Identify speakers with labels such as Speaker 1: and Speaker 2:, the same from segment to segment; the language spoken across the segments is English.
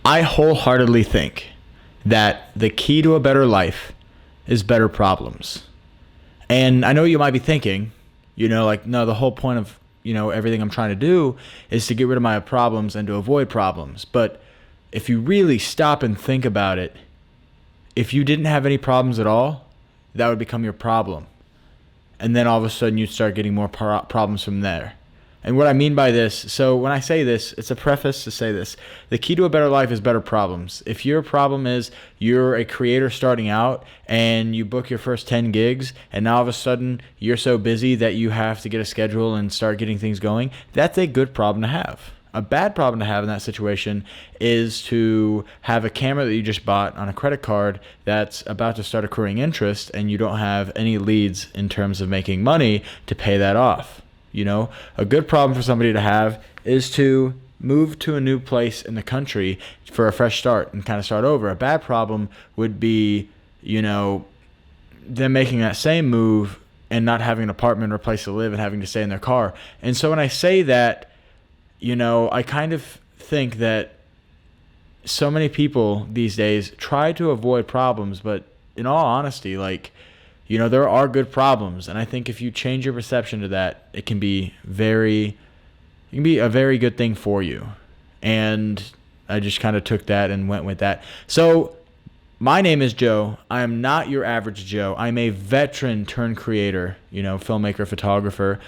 Speaker 1: I wholeheartedly think that the key to a better life is better problems. And I know you might be thinking, like, no, the whole point of, everything I'm trying to do is to get rid of my problems and to avoid problems. But if you really stop and think about it, if you didn't have any problems at all, that would become your problem. And then all of a sudden you'd start getting more problems from there. And what I mean by this, so when I say this, it's a preface to say this. The key to a better life is better problems. If your problem is you're a creator starting out and you book your first 10 gigs and now all of a sudden you're so busy that you have to get a schedule and start getting things going, that's a good problem to have. A bad problem to have in that situation is to have a camera that you just bought on a credit card that's about to start accruing interest and you don't have any leads in terms of making money to pay that off. A good problem for somebody to have is to move to a new place in the country for a fresh start and kind of start over. A bad problem would be, them making that same move and not having an apartment or place to live and having to stay in their car. And so when I say that, I kind of think that so many people these days try to avoid problems, but in all honesty, there are good problems, and I think if you change your perception to that, it can be a very good thing for you. And I just kind of took that and went with that. So my name is Joe. I am not your average Joe. I'm a veteran turned creator, filmmaker, photographer,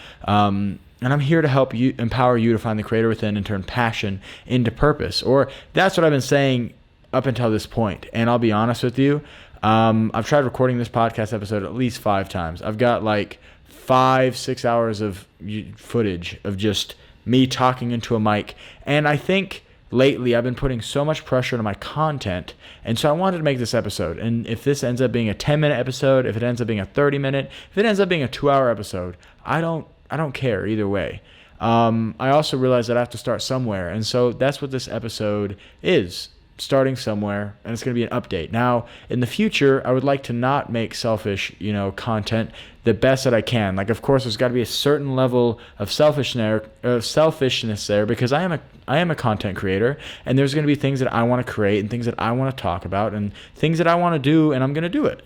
Speaker 1: and I'm here to help you, empower you to find the creator within and turn passion into purpose. Or that's what I've been saying up until this point. And I'll be honest with you. I've tried recording this podcast episode at least 5 times. I've got 5-6 hours of footage of just me talking into a mic. And I think lately I've been putting so much pressure on my content. And so I wanted to make this episode. And if this ends up being a 10-minute episode, if it ends up being a 30-minute, if it ends up being a 2-hour episode, I don't care either way. I also realize that I have to start somewhere. And so that's what this episode is. Starting somewhere, and it's going to be an update. Now, in the future, I would like to not make selfish, content the best that I can. Of course, there's got to be a certain level of selfishness there because I am a content creator, and there's going to be things that I want to create and things that I want to talk about and things that I want to do, and I'm going to do it.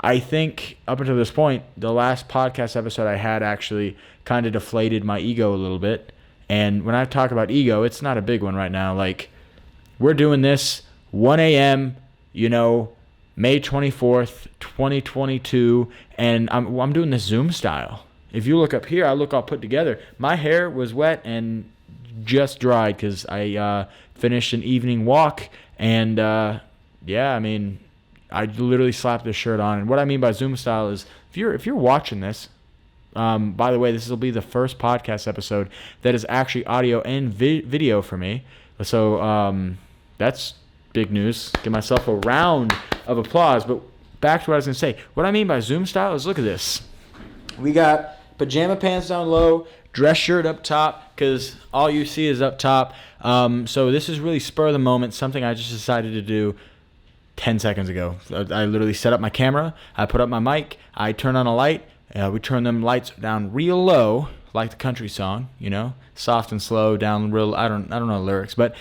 Speaker 1: I think up until this point, the last podcast episode I had actually kind of deflated my ego a little bit. And when I talk about ego, it's not a big one right now. We're doing this 1 a.m., May 24th, 2022, and I'm doing this Zoom style. If you look up here, I look all put together. My hair was wet and just dried because I finished an evening walk, and I literally slapped this shirt on. And what I mean by Zoom style is if you're watching this, by the way, this will be the first podcast episode that is actually audio and video for me. So that's big news. Give myself a round of applause. But back to what I was going to say. What I mean by Zoom style is look at this. We got pajama pants down low, dress shirt up top because all you see is up top. So this is really spur of the moment, something I just decided to do 10 seconds ago. I literally set up my camera. I put up my mic. I turn on a light. We turn them lights down real low, like the country song, soft and slow, down real. I don't know the lyrics, but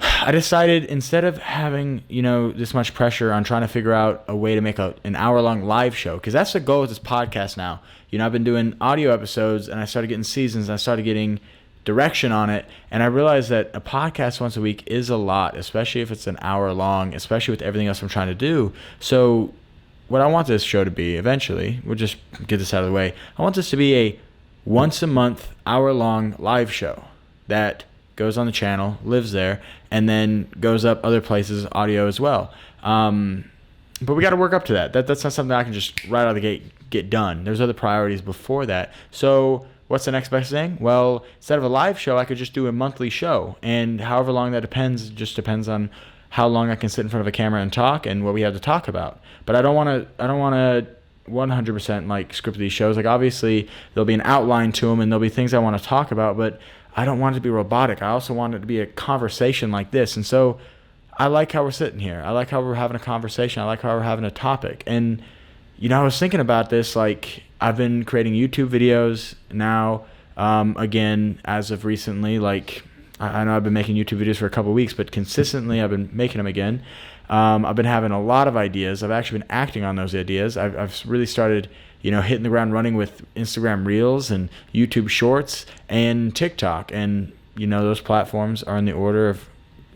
Speaker 1: I decided instead of having, this much pressure on trying to figure out a way to make an hour-long live show, because that's the goal with this podcast now. I've been doing audio episodes, and I started getting seasons, and I started getting direction on it, and I realized that a podcast once a week is a lot, especially if it's an hour long, especially with everything else I'm trying to do. So what I want this show to be eventually, we'll just get this out of the way, I want this to be a once-a-month, hour-long live show that goes on the channel, lives there, and then goes up other places, audio as well. But we got to work up to that. That's not something I can just right out of the gate get done. There's other priorities before that. So what's the next best thing? Well, instead of a live show, I could just do a monthly show. And however long that just depends on how long I can sit in front of a camera and talk and what we have to talk about. But I don't want to 100% script these shows. Obviously, there'll be an outline to them and there'll be things I want to talk about, but I don't want it to be robotic. I also want it to be a conversation like this. And so I like how we're sitting here. I like how we're having a conversation. I like how we're having a topic. And, I was thinking about this. I've been creating YouTube videos now, again, as of recently. I I know I've been making YouTube videos for a couple of weeks, but consistently I've been making them again. I've been having a lot of ideas. I've actually been acting on those ideas. I've really started, hitting the ground running with Instagram Reels and YouTube Shorts and TikTok. And, those platforms are in the order of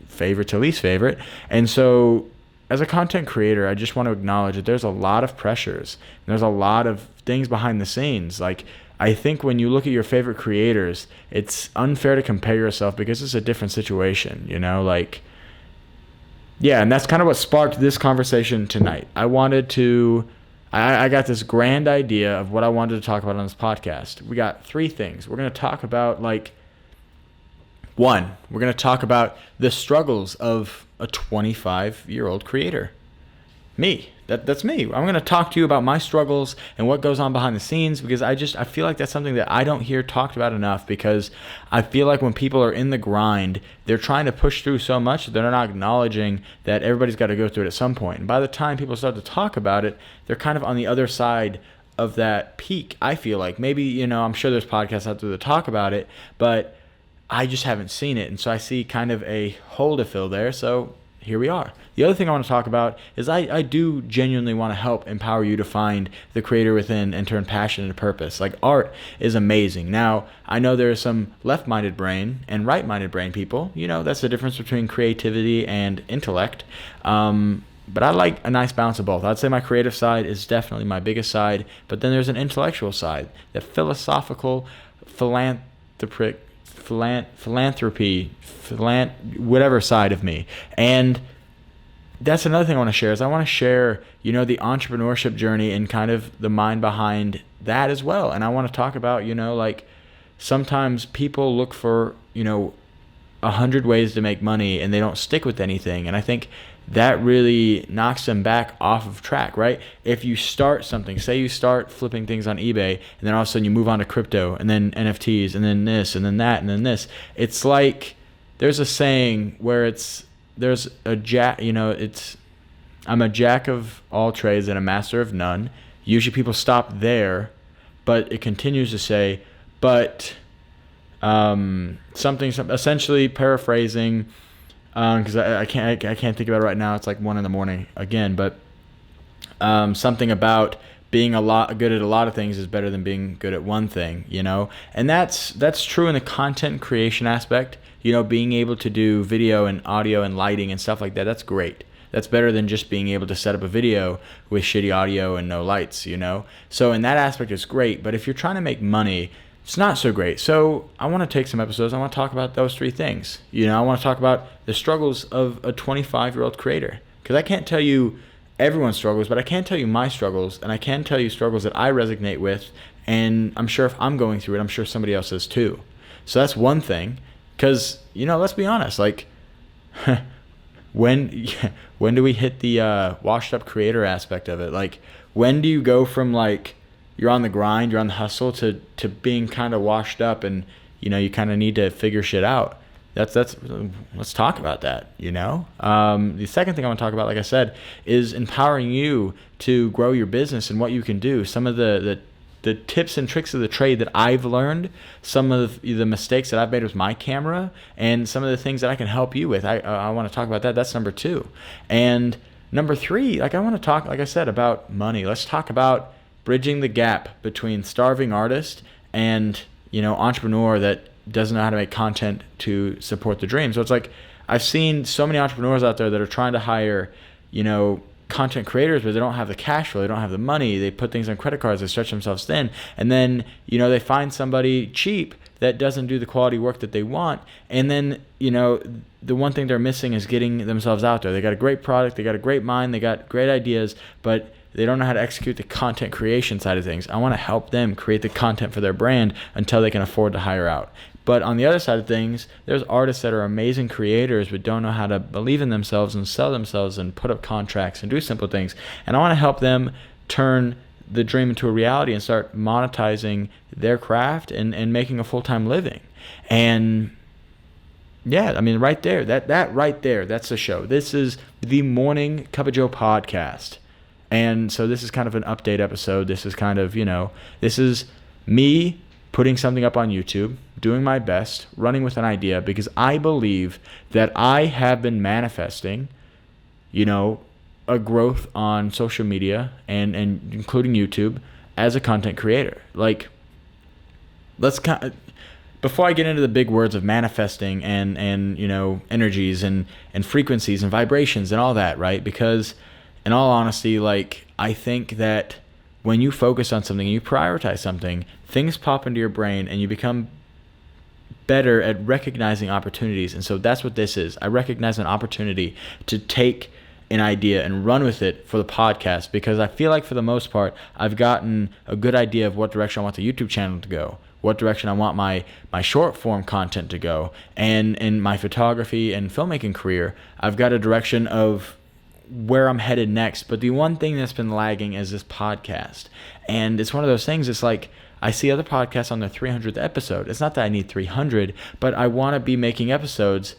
Speaker 1: favorite to least favorite. And so as a content creator, I just want to acknowledge that there's a lot of pressures. And there's a lot of things behind the scenes. Like, I think when you look at your favorite creators, it's unfair to compare yourself because it's a different situation, yeah, and that's kind of what sparked this conversation tonight. I got this grand idea of what I wanted to talk about on this podcast. We got 3 things. We're going to talk about, one, we're going to talk about the struggles of a 25-year-old creator. Me. That's me. I'm going to talk to you about my struggles and what goes on behind the scenes, because I feel like that's something that I don't hear talked about enough, because I feel like when people are in the grind, they're trying to push through so much that they're not acknowledging that everybody's got to go through it at some point. And by the time people start to talk about it, they're kind of on the other side of that peak, I feel like. Maybe, I'm sure there's podcasts out there that talk about it, but I just haven't seen it. And so I see kind of a hole to fill there. So here we are. The other thing I want to talk about is I do genuinely want to help empower you to find the creator within and turn passion into purpose. Like, art is amazing. Now, I know there are some left-minded brain and right-minded brain people. That's the difference between creativity and intellect. But I like a nice balance of both. I'd say my creative side is definitely my biggest side, but then there's an intellectual side, the philosophical, whatever side of me. And that's another thing I want to share, is I want to share, the entrepreneurship journey and kind of the mind behind that as well. And I want to talk about, sometimes people look for, 100 ways to make money and they don't stick with anything. And I think that really knocks them back off of track, right? If you start something, say you start flipping things on eBay, and then all of a sudden you move on to crypto, and then NFTs, and then this, and then that, and then this. It's like, there's a saying where I'm a jack of all trades and a master of none. Usually people stop there, but it continues to say, but something essentially paraphrasing, because I can't think about it right now. It's like 1 a.m. again, but something about being good at a lot of things is better than being good at one thing, and that's true in the content creation aspect. Being able to do video and audio and lighting and stuff like that, that's great. That's better than just being able to set up a video with shitty audio and no lights, So in that aspect, it's great. But if you're trying to make money, it's not so great. So I want to take some episodes. I want to talk about those 3 things. I want to talk about the struggles of a 25-year-old creator. Because I can't tell you everyone's struggles, but I can tell you my struggles. And I can tell you struggles that I resonate with. And I'm sure if I'm going through it, I'm sure somebody else is too. So that's one thing. Because, let's be honest, like, when do we hit the washed up creator aspect of it? Like, when do you go from, like, you're on the grind, you're on the hustle, to being kind of washed up and, you kind of need to figure shit out? Let's talk about that, The second thing I want to talk about, like I said, is empowering you to grow your business and what you can do. Some of the tips and tricks of the trade that I've learned, some of the mistakes that I've made with my camera, and some of the things that I can help you with. I want to talk about that. That's number 2. And number 3, I want to talk, like I said, about money. Let's talk about bridging the gap between starving artist and, entrepreneur that doesn't know how to make content to support the dream. So it's like, I've seen so many entrepreneurs out there that are trying to hire, content creators, but they don't have the cash flow, they don't have the money, they put things on credit cards, they stretch themselves thin, and then they find somebody cheap that doesn't do the quality work that they want, and then the one thing they're missing is getting themselves out there. They got a great product, they got a great mind, they got great ideas, but they don't know how to execute the content creation side of things. I want to help them create the content for their brand until they can afford to hire out. But on the other side of things, there's artists that are amazing creators but don't know how to believe in themselves and sell themselves and put up contracts and do simple things. And I want to help them turn the dream into a reality and start monetizing their craft and making a full-time living. And yeah, I mean, right there, that right there, that's the show. This is the Morning Cup of Joe podcast. And so this is kind of an update episode. This is kind of, this is me putting something up on YouTube, doing my best, running with an idea, because I believe that I have been manifesting, a growth on social media and including YouTube as a content creator. Like, before I get into the big words of manifesting and energies and frequencies and vibrations and all that, right? Because in all honesty, like, I think that when you focus on something, you prioritize something, things pop into your brain and you become better at recognizing opportunities. And so that's what this is. I recognize an opportunity to take an idea and run with it for the podcast, because I feel like for the most part, I've gotten a good idea of what direction I want the YouTube channel to go, what direction I want my short form content to go. And in my photography and filmmaking career, I've got a direction of where I'm headed next. But the one thing that's been lagging is this podcast. And it's one of those things, it's like, I see other podcasts on their 300th episode. It's not that I need 300, but I want to be making episodes.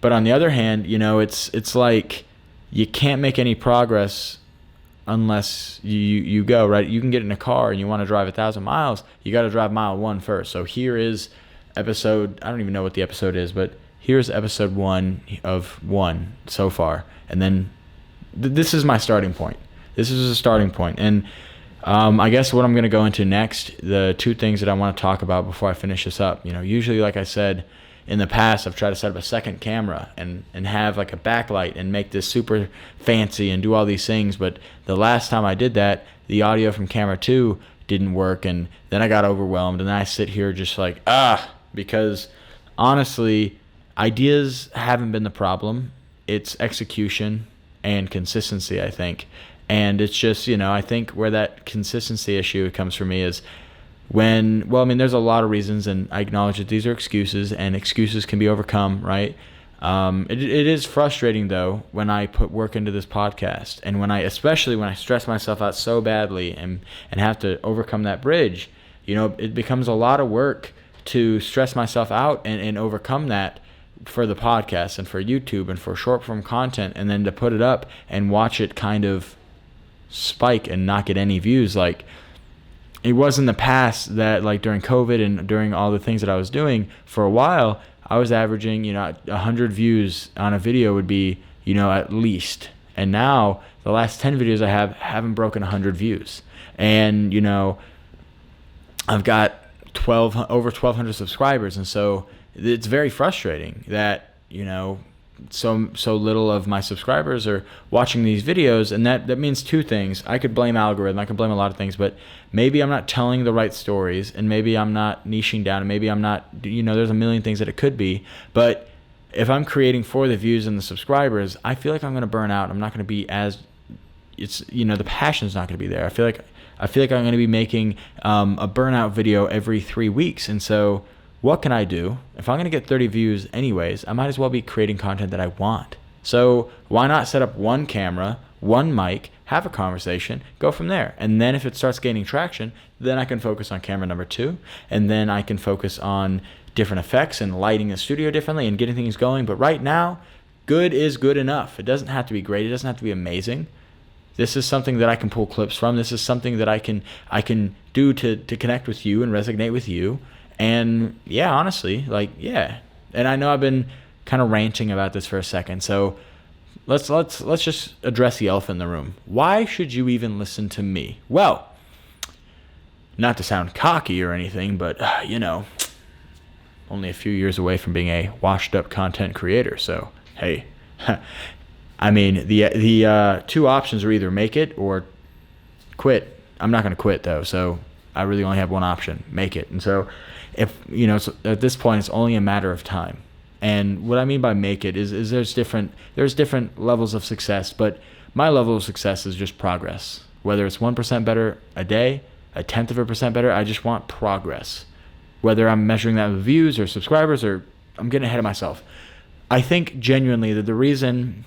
Speaker 1: But on the other hand, it's like you can't make any progress unless you go, right? You can get in a car and you want to drive 1,000 miles. You got to drive mile 1 first. So here is episode, I don't even know what the episode is, but here's episode 1 of 1 so far. And then this is my starting point. This is a starting point. And I guess what I'm going to go into next, the 2 things that I want to talk about before I finish this up. Usually, like I said, in the past, I've tried to set up a second camera and have like a backlight and make this super fancy and do all these things. But the last time I did that, the audio from camera 2 didn't work. And then I got overwhelmed. And then I sit here just like, because honestly, ideas haven't been the problem. It's execution and consistency, I think. And it's just, I think where that consistency issue comes for me is there's a lot of reasons, and I acknowledge that these are excuses, and excuses can be overcome, right? It is frustrating, though, when I put work into this podcast, and especially when I stress myself out so badly and have to overcome that bridge, it becomes a lot of work to stress myself out and overcome that for the podcast and for YouTube and for short form content, and then to put it up and watch it kind of spike and not get any views. Like, it was in the past that, like, during COVID and during all the things that I was doing for a while, I was averaging 100 views on a video would be at least. And now the last 10 videos I haven't broken 100 views, and I've got over 1,200 subscribers. And so it's very frustrating that so little of my subscribers are watching these videos. And that means 2 things. I could blame algorithm, I could blame a lot of things, but maybe I'm not telling the right stories, and maybe I'm not niching down, and maybe I'm not, there's a million things that it could be. But if I'm creating for the views and the subscribers, I feel like I'm going to burn out. I'm not going to be the passion's not going to be there. I feel like I'm going to be making a burnout video every 3 weeks. And so what can I do? If I'm going to get 30 views anyways, I might as well be creating content that I want. So why not set up 1 camera, 1 mic, have a conversation, go from there. And then if it starts gaining traction, then I can focus on camera number 2. And then I can focus on different effects and lighting the studio differently and getting things going. But right now, good is good enough. It doesn't have to be great. It doesn't have to be amazing. This is something that I can pull clips from. This is something that I can do to connect with you and resonate with you. And yeah, honestly, and I know I've been kind of ranting about this for a second, so let's just address the elephant in the room. Why should you even listen to me? Well, not to sound cocky or anything, but only a few years away from being a washed up content creator. So hey, I mean, the 2 options are either make it or quit. I'm not going to quit though, so I really only have one option: make it. And so if so at this point, it's only a matter of time. And what I mean by make it is there's different levels of success, but my level of success is just progress. Whether it's 1% better a day, 0.1% better, I just want progress. Whether I'm measuring that with views or subscribers, or I'm getting ahead of myself. I think genuinely that the reason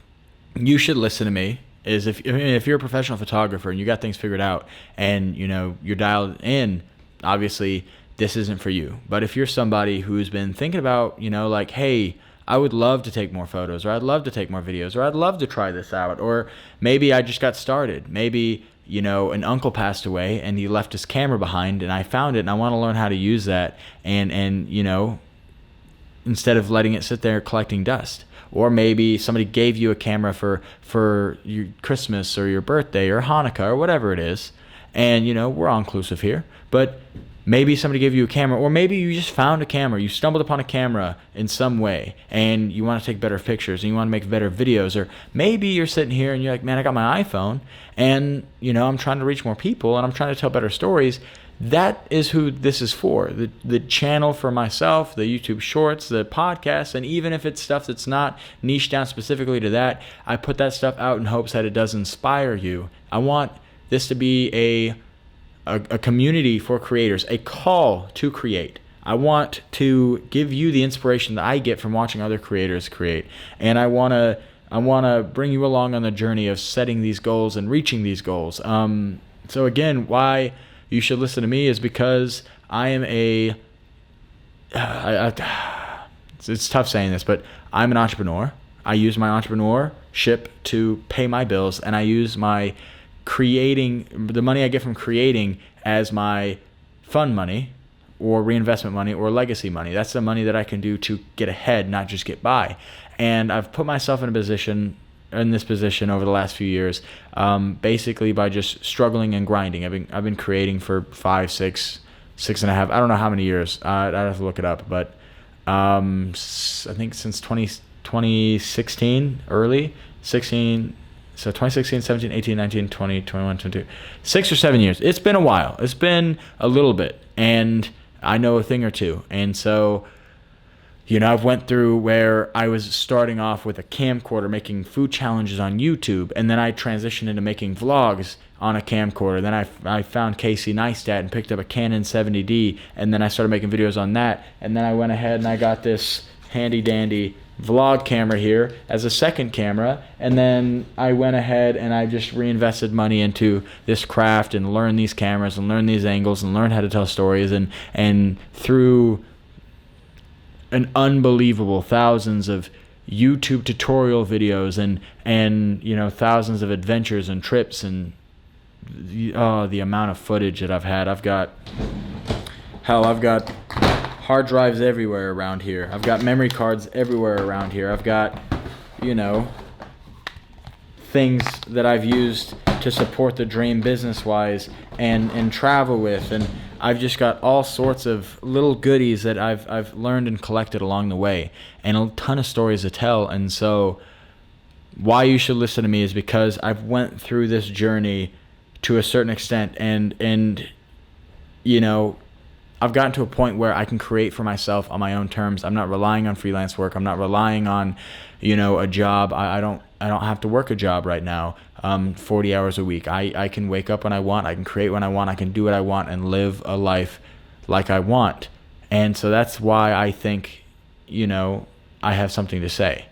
Speaker 1: you should listen to me is if you're a professional photographer and you got things figured out and you're dialed in, obviously this isn't for you. But if you're somebody who's been thinking about, like, hey, I would love to take more photos, or I'd love to take more videos, or I'd love to try this out, or maybe I just got started. Maybe an uncle passed away and he left his camera behind, and I found it and I want to learn how to use that, and instead of letting it sit there collecting dust. Or maybe somebody gave you a camera for your Christmas or your birthday or Hanukkah or whatever it is. And, we're all inclusive here. But maybe somebody gave you a camera, or maybe you just found a camera. You stumbled upon a camera in some way and you want to take better pictures and you want to make better videos. Or maybe you're sitting here and you're like, man, I got my iPhone and, I'm trying to reach more people and I'm trying to tell better stories. That is who this is for. The channel for myself, the YouTube shorts, the podcast, and even if it's stuff that's not niched down specifically to that, I put that stuff out in hopes that it does inspire you. I want this to be a community for creators, a call to create. I want to give you the inspiration that I get from watching other creators create, and I want to bring you along on the journey of setting these goals and reaching these goals. So again, why you should listen to me is because I am it's tough saying this, but I'm an entrepreneur. I use my entrepreneurship to pay my bills, and I use my the money I get from creating as my fun money or reinvestment money or legacy money. That's the money that I can do to get ahead, not just get by. And I've put myself in this position over the last few years, basically by just struggling and grinding. I've been creating for 5, 6 and a half. I don't know how many years. I'd have to look it up, but I think since 2016, early 16. So 2016, 17, 18, 19, 20, 21, 22, 6 or 7 years. It's been a while. It's been a little bit, and I know a thing or two. And so, I've went through where I was starting off with a camcorder making food challenges on YouTube, and then I transitioned into making vlogs on a camcorder. Then I found Casey Neistat and picked up a Canon 70D, and then I started making videos on that. And then I went ahead and I got this handy dandy vlog camera here as a second camera, and then I went ahead and I just reinvested money into this craft and learned these cameras and learned these angles and learned how to tell stories, and through an unbelievable thousands of YouTube tutorial videos and thousands of adventures and trips and the amount of footage that I've had. I've got hard drives everywhere around here. I've got memory cards everywhere around here. I've got, things that I've used to support the dream business-wise and travel with. And I've just got all sorts of little goodies that I've learned and collected along the way, and a ton of stories to tell. And so why you should listen to me is because I've went through this journey to a certain extent, and I've gotten to a point where I can create for myself on my own terms. I'm not relying on freelance work. I'm not relying on, a job. I don't have to work a job right now, 40 hours a week. I can wake up when I want. I can create when I want. I can do what I want and live a life like I want. And so that's why I think, I have something to say.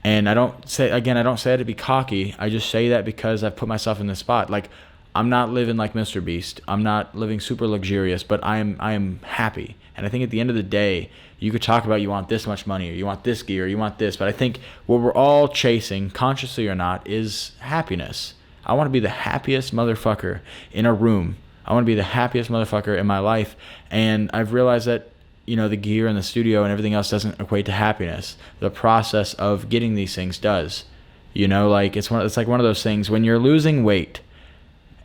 Speaker 1: And I don't say it to be cocky. I just say that because I've put myself in this spot. Like, I'm not living like Mr. Beast. I'm not living super luxurious, but I am happy. And I think at the end of the day, you could talk about you want this much money or you want this gear or you want this, but I think what we're all chasing, consciously or not, is happiness. I want to be the happiest motherfucker in a room. I want to be the happiest motherfucker in my life. And I've realized that, the gear and the studio and everything else doesn't equate to happiness. The process of getting these things does. It's like one of those things when you're losing weight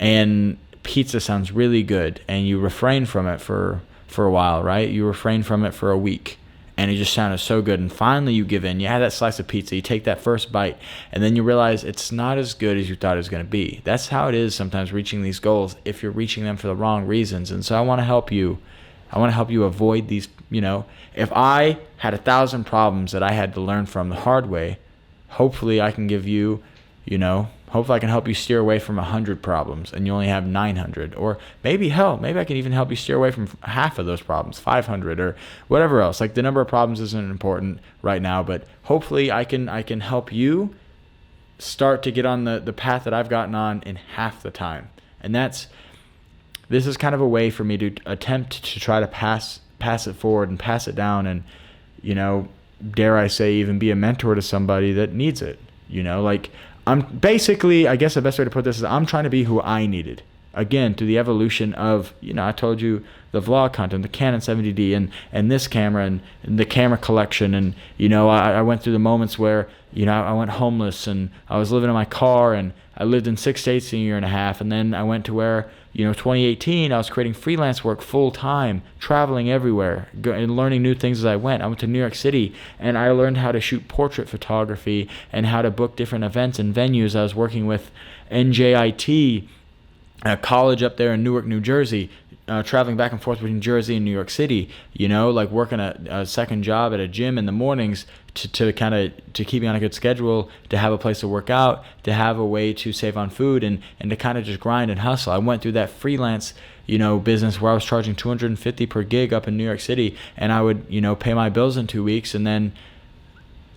Speaker 1: and pizza sounds really good and you refrain from it for a while, right? You refrain from it for a week and it just sounded so good, and finally you give in. You have that slice of pizza, you take that first bite, and then you realize it's not as good as you thought it was going to be. That's how it is sometimes reaching these goals if you're reaching them for the wrong reasons. And so I want to help you avoid these. If I had 1,000 problems that I had to learn from the hard way, hopefully I can give you, hopefully I can help you steer away from 100 problems and you only have 900. Or maybe I can even help you steer away from half of those problems, 500 or whatever else. Like, the number of problems isn't important right now, but hopefully I can help you start to get on the path that I've gotten on in half the time. And this is kind of a way for me to attempt to try to pass it forward and pass it down and, dare I say, even be a mentor to somebody that needs it. I'm basically, I guess the best way to put this is I'm trying to be who I needed. Again, through the evolution of, I told you the vlog content, the Canon 70D and this camera and the camera collection. And, I went through the moments where, I went homeless and I was living in my car and I lived in 6 states in a year and a half. And then I went to where, 2018, I was creating freelance work full time, traveling everywhere and learning new things as I went. I went to New York City and I learned how to shoot portrait photography and how to book different events and venues. I was working with NJIT, a college up there in Newark, New Jersey, traveling back and forth between Jersey and New York City, like working a second job at a gym in the mornings to keep me on a good schedule, to have a place to work out, to have a way to save on food and to kind of just grind and hustle. I went through that freelance, business where I was charging $250 per gig up in New York City, and I would, pay my bills in 2 weeks, and then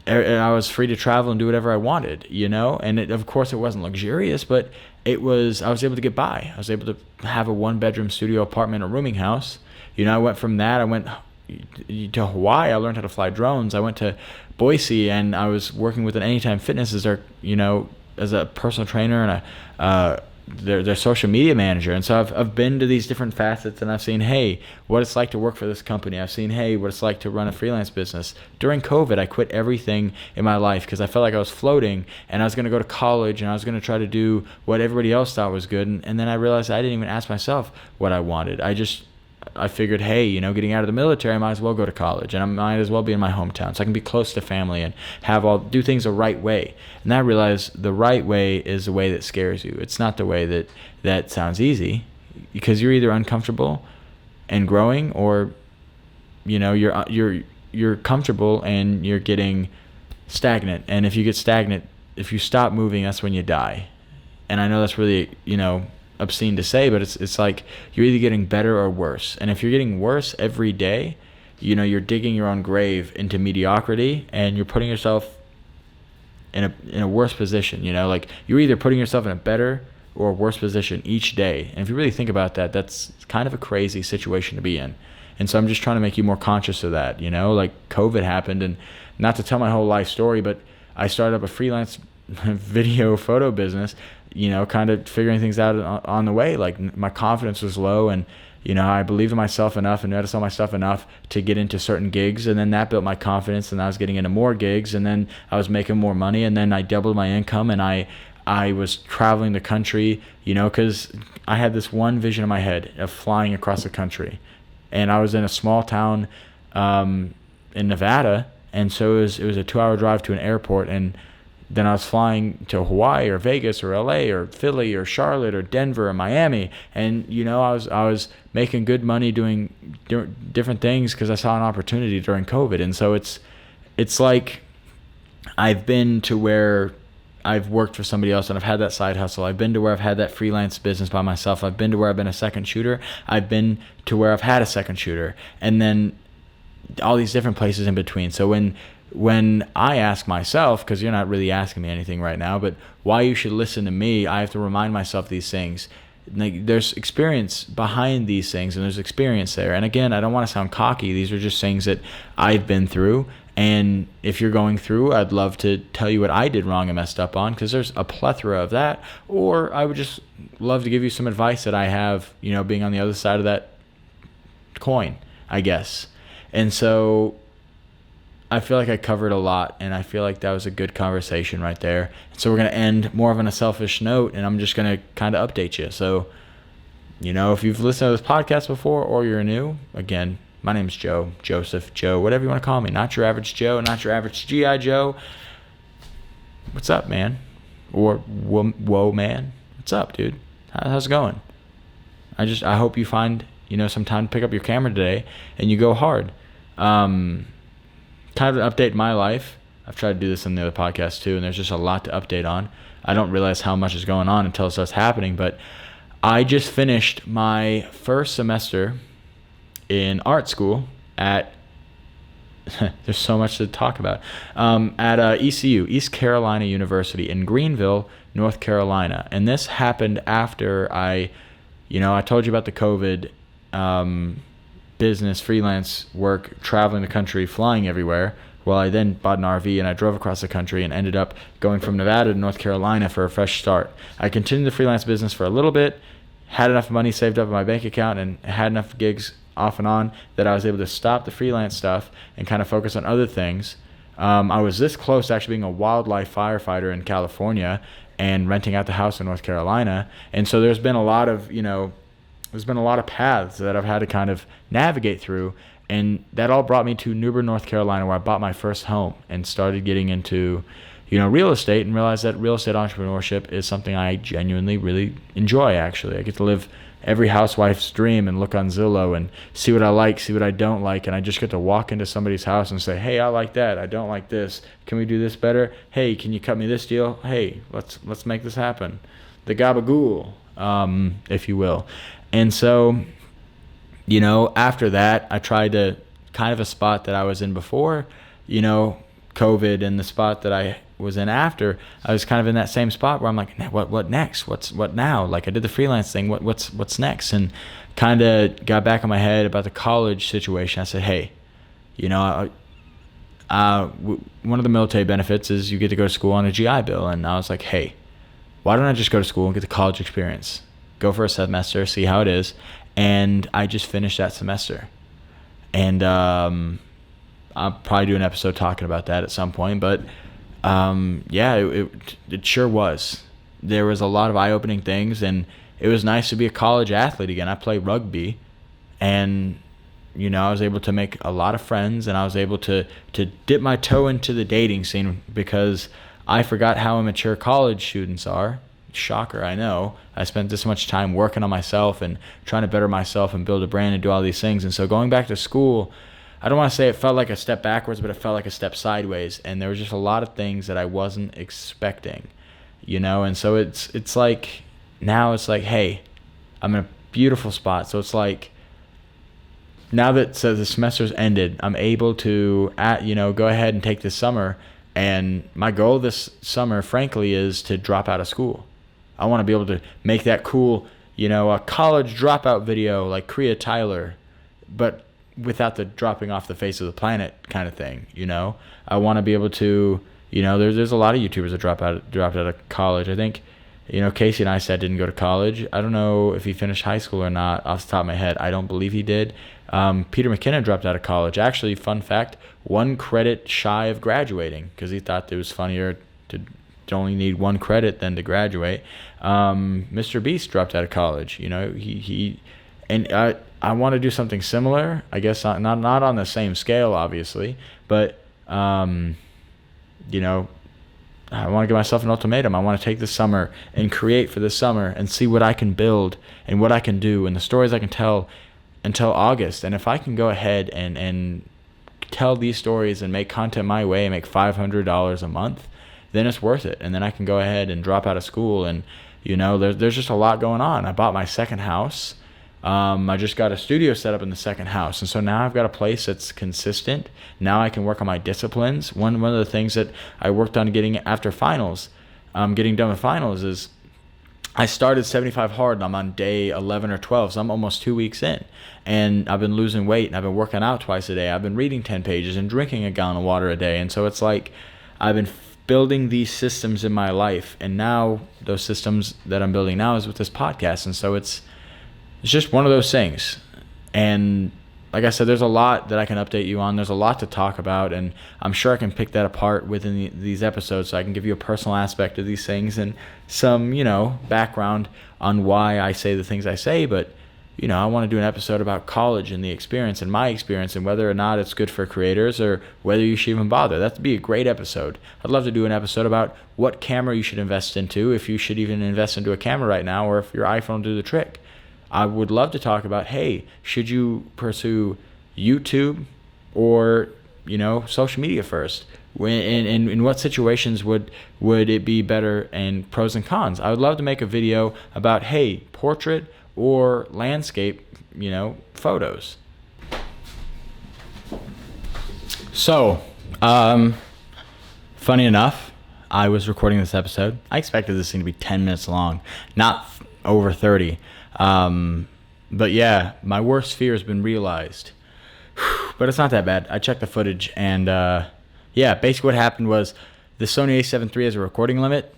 Speaker 1: I was free to travel and do whatever I wanted, and of course it wasn't luxurious, but I was able to get by. I was able to have a 1-bedroom studio apartment, a rooming house. I went from that. I went to Hawaii. I learned how to fly drones. I went to Boise and I was working with an Anytime Fitness as a personal trainer and their social media manager. And so I've been to these different facets and I've seen, hey, what it's like to work for this company. I've seen, hey, what it's like to run a freelance business. During COVID, I quit everything in my life because I felt like I was floating and I was going to go to college and I was going to try to do what everybody else thought was good. And then I realized I didn't even ask myself what I wanted. I figured, hey, getting out of the military, I might as well go to college and I might as well be in my hometown so I can be close to family and do things the right way. And I realized the right way is the way that scares you. It's not the way that sounds easy, because you're either uncomfortable and growing or, you're comfortable and you're getting stagnant. And if you get stagnant, if you stop moving, that's when you die. And I know that's really, obscene to say, but it's like you're either getting better or worse. And if you're getting worse every day, you're digging your own grave into mediocrity and you're putting yourself in a worse position. Like you're either putting yourself in a better or a worse position each day. And if you really think about that, that's kind of a crazy situation to be in. And so I'm just trying to make you more conscious of that. Like COVID happened, and not to tell my whole life story, but I started up a freelance video photo business, kind of figuring things out on the way. Like my confidence was low and, I believed in myself enough and knew how to sell my stuff enough to get into certain gigs. And then that built my confidence and I was getting into more gigs and then I was making more money and then I doubled my income and I was traveling the country, because I had this one vision in my head of flying across the country. And I was in a small town in Nevada. And so it was a 2-hour drive to an airport, and then I was flying to Hawaii or Vegas or LA or Philly or Charlotte or Denver or Miami. And, I was making good money doing different things because I saw an opportunity during COVID. And so it's like I've been to where I've worked for somebody else and I've had that side hustle. I've been to where I've had that freelance business by myself. I've been to where I've been a second shooter. I've been to where I've had a second shooter. And then all these different places in between. So when I ask myself, because you're not really asking me anything right now, but why you should listen to me, I have to remind myself these things. Like, there's experience behind these things, and there's experience there. And again, I don't want to sound cocky. These are just things that I've been through. And if you're going through, I'd love to tell you what I did wrong and messed up on, because there's a plethora of that. Or I would just love to give you some advice that I have, being on the other side of that coin, I guess. And so I feel like I covered a lot, and I feel like that was a good conversation right there. So we're going to end more of on a selfish note, and I'm just going to kind of update you. So, if you've listened to this podcast before or you're new, again, my name's Joe, Joseph, Joe, whatever you want to call me. Not your average Joe, not your average G.I. Joe. What's up, man? Or, whoa, man. What's up, dude? How's it going? I hope you find, some time to pick up your camera today and you go hard. Kind of an update in my life. I've tried to do this in the other podcast too, and there's just a lot to update on. I don't realize how much is going on until it starts happening, but I just finished my first semester in art school at there's so much to talk about at ECU, East Carolina University in Greenville, North Carolina. And this happened after I told you about the COVID business, freelance work, traveling the country, flying everywhere. Well, I then bought an RV and I drove across the country and ended up going from Nevada to North Carolina for a fresh start. I continued the freelance business for a little bit, had enough money saved up in my bank account, and had enough gigs off and on that I was able to stop the freelance stuff and kind of focus on other things. I was this close to actually being a wildlife firefighter in California and renting out the house in North Carolina. And so there's been a lot of, there's been a lot of paths that I've had to kind of navigate through. And that all brought me to New Bern, North Carolina, where I bought my first home and started getting into, real estate, and realized that real estate entrepreneurship is something I genuinely really enjoy, actually. I get to live every housewife's dream and look on Zillow and see what I like, see what I don't like, and I just get to walk into somebody's house and say, hey, I like that, I don't like this, can we do this better? Hey, can you cut me this deal? Hey, let's make this happen. The gabagool, if you will. And so, after that, I tried to kind of a spot that I was in before, COVID, and the spot that I was in after, I was kind of in that same spot where I'm like, what next? What now? Like, I did the freelance thing. What's next? And kind of got back in my head about the college situation. I said, hey, one of the military benefits is you get to go to school on a GI Bill. And I was like, hey, why don't I just go to school and get the college experience? Go for a semester, see how it is. And I just finished that semester. And I'll probably do an episode talking about that at some point. But it sure was. There was a lot of eye-opening things, and it was nice to be a college athlete again. I played rugby, and I was able to make a lot of friends, and I was able to dip my toe into the dating scene because I forgot how immature college students are. Shocker, I know. I spent this much time working on myself and trying to better myself and build a brand and do all these things. And so going back to school, I don't want to say it felt like a step backwards, but it felt like a step sideways. And there was just a lot of things that I wasn't expecting, And so it's like, now it's like, hey, I'm in a beautiful spot. So it's like, now that the semester's ended, I'm able to, go ahead and take this summer. And my goal this summer, frankly, is to drop out of school. I want to be able to make that cool, a college dropout video like Kriya Tyler, but without the dropping off the face of the planet kind of thing, I want to be able to, there's a lot of YouTubers that dropped out of college. I think, Casey Neistat didn't go to college. I don't know if he finished high school or not off the top of my head. I don't believe he did. Peter McKinnon dropped out of college. Actually, fun fact, 1 credit shy of graduating because he thought it was funnier to only need 1 credit than to graduate. Mr. Beast dropped out of college. He and I want to do something similar. I guess not on the same scale, obviously, but I want to give myself an ultimatum. I want to take this summer and create for this summer and see what I can build and what I can do and the stories I can tell until August. And if I can go ahead and tell these stories and make content my way and make $500 a month, then it's worth it. And then I can go ahead and drop out of school. And, there's just a lot going on. I bought my second house. I just got a studio set up in the second house. And so now I've got a place that's consistent. Now I can work on my disciplines. One of the things that I worked on getting after finals, getting done with finals, is I started 75 hard and I'm on day 11 or 12. So I'm almost 2 weeks in. And I've been losing weight and I've been working out twice a day. I've been reading 10 pages and drinking a gallon of water a day. And so it's like I've been building these systems in my life. And now those systems that I'm building now is with this podcast. And so it's just one of those things. And like I said, there's a lot that I can update you on. There's a lot to talk about, and I'm sure I can pick that apart within these episodes so I can give you a personal aspect of these things and some, background on why I say the things I say. But, I want to do an episode about college and the experience and my experience and whether or not it's good for creators or whether you should even bother. That'd be a great episode. I'd love to do an episode about what camera you should invest into, if you should even invest into a camera right now, or if your iPhone will do the trick. I would love to talk about, hey, should you pursue YouTube or, social media first? In what situations would it be better, and pros and cons? I would love to make a video about, hey, portrait or landscape, photos. So, funny enough, I was recording this episode. I expected this thing to be 10 minutes long, not over 30. But yeah, my worst fear has been realized. But it's not that bad. I checked the footage, and yeah, basically what happened was the Sony a7 III has a recording limit.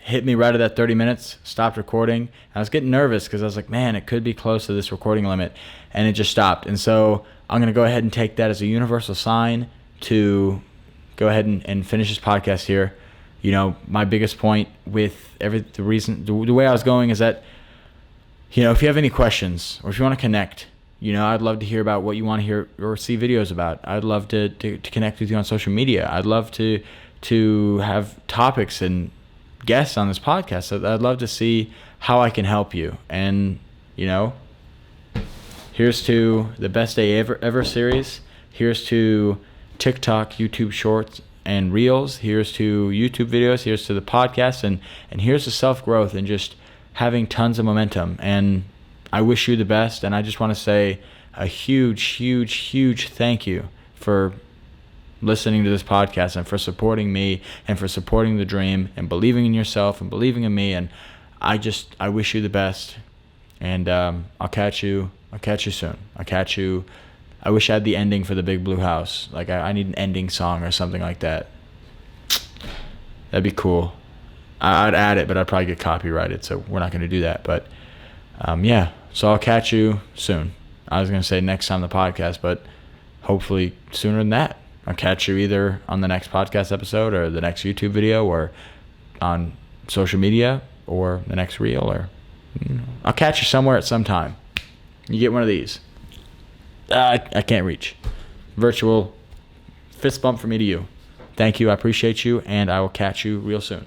Speaker 1: Hit me right at that 30 minutes, stopped recording. I was getting nervous because I was like, man, it could be close to this recording limit. And it just stopped. And so I'm going to go ahead and take that as a universal sign to go ahead and finish this podcast here. You know, my biggest point with the way I was going is that, you know, if you have any questions or if you want to connect, you know, I'd love to hear about what you want to hear or see videos about. I'd love to connect with you on social media. I'd love to have topics and guests on this podcast. I'd love to see how I can help you. And, you know, here's to the Best Day Ever series. Here's to TikTok, YouTube Shorts, and Reels. Here's to YouTube videos. Here's to the podcast. And here's to self-growth and just having tons of momentum. And I wish you the best. And I just want to say a huge, huge, huge thank you for listening to this podcast and for supporting me and for supporting the dream and believing in yourself and believing in me. And I wish you the best. And I'll catch you soon. I wish I had the ending for the Big Blue House. Like I need an ending song or something like that. That'd be cool. I'd add it, but I'd probably get copyrighted, so we're not going to do that. But yeah, so I'll catch you soon. I was going to say next time the podcast, but hopefully sooner than that. I'll catch you either on the next podcast episode or the next YouTube video or on social media or the next reel, or I'll catch you somewhere at some time. You get one of these. I can't reach. Virtual fist bump from me to you. Thank you. I appreciate you, and I will catch you real soon.